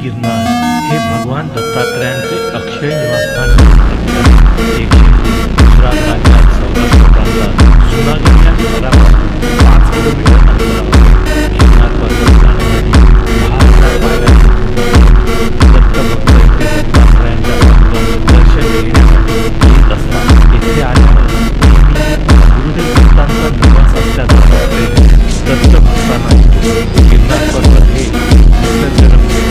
गिरनार हे भगवान दत्तात्रयांचे अक्षय निवासस्थान आहे. एक गुजरात राज्यात सौराष्ट्र प्रांतात जुनागढ या शहरापासून 5 किलोमीटर अंतरावर गिरनार पर्वत चढण्यासाठी 10,000 पायऱ्या दत्त भक्त येथे दत्तात्रयांच्या पादुकांचे दर्शन घेण्यासाठी येत असतात. येथे आल्यावर गुरुदेव दत्तांचा निवास असल्याचा दत्त भक्तांना गिरनार पर्वत हे निसर्गरम्य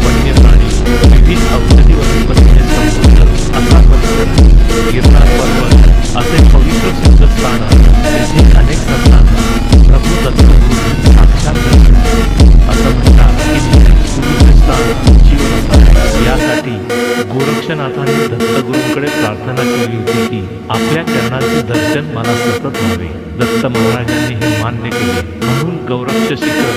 वन्य प्राणी विविध औषधी वनस्पतीने समृद्ध असा परिसर. गिरनार पर्वत असे पवित्र सिद्धस्थान येथे अनेक संतांना प्रभू दत्त साक्षात दर्शन असं म्हणतात की गुरुचे स्थान जीवन आहे. यासाठी गोरक्षनाथांनी दत्तगुरूंकडे प्रार्थना केली होती की आपल्या चरणांचे दर्शन मला सतत व्हावे. दत्त महाराजांनी हे मान्य केले म्हणून गौरक्ष शिखर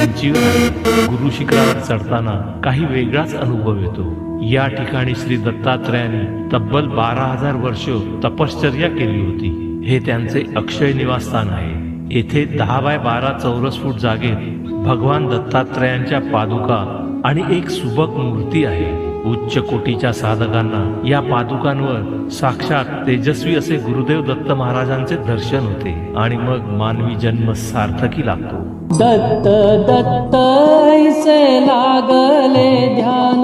उंचीवर आहे. गुरु शिखरावर चढताना काही वेगळाच अनुभव येतो. या ठिकाणी श्री दत्तात्रयांनी तब्बल 12,000 वर्ष तपश्चर्या केली होती. हे त्यांचे अक्षय निवासस्थान आहे. येथे 10 बाय 12 चौरस फूट जागेत भगवान दत्तात्रयांच्या पादुका आणि एक सुबक मूर्ती आहे. उच्च कोटीच्या साधकांना या पादुकांवर साक्षात तेजस्वी असे गुरुदेव दत्त महाराजांचे दर्शन होते आणि मग मानवी जन्म सार्थकी लागतो. दत्त दत्त ऐसे लागले ध्यान,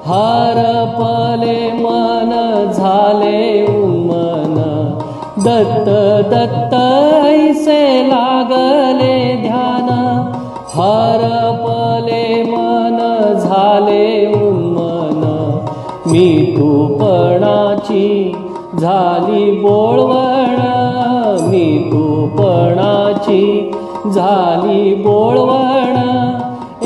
हरपले मन झाले उन्मन. दत्त दत्त ऐसे लागले ध्यान, हरपले मन झाले उन्मन. मी तूपणाची झाली बोळवण, मी तूपणाची झाली बोळवण.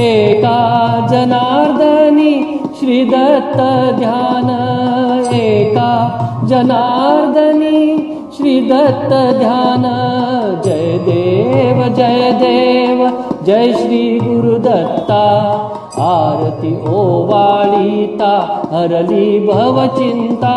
एका जनार्दनी श्री दत्त ध्यान, एका जनार्दनी श्री दत्त ध्यान. जय देव जय देव जय श्री गुरुदत्ता. आरती ओवाळीता हरली भवचिंता.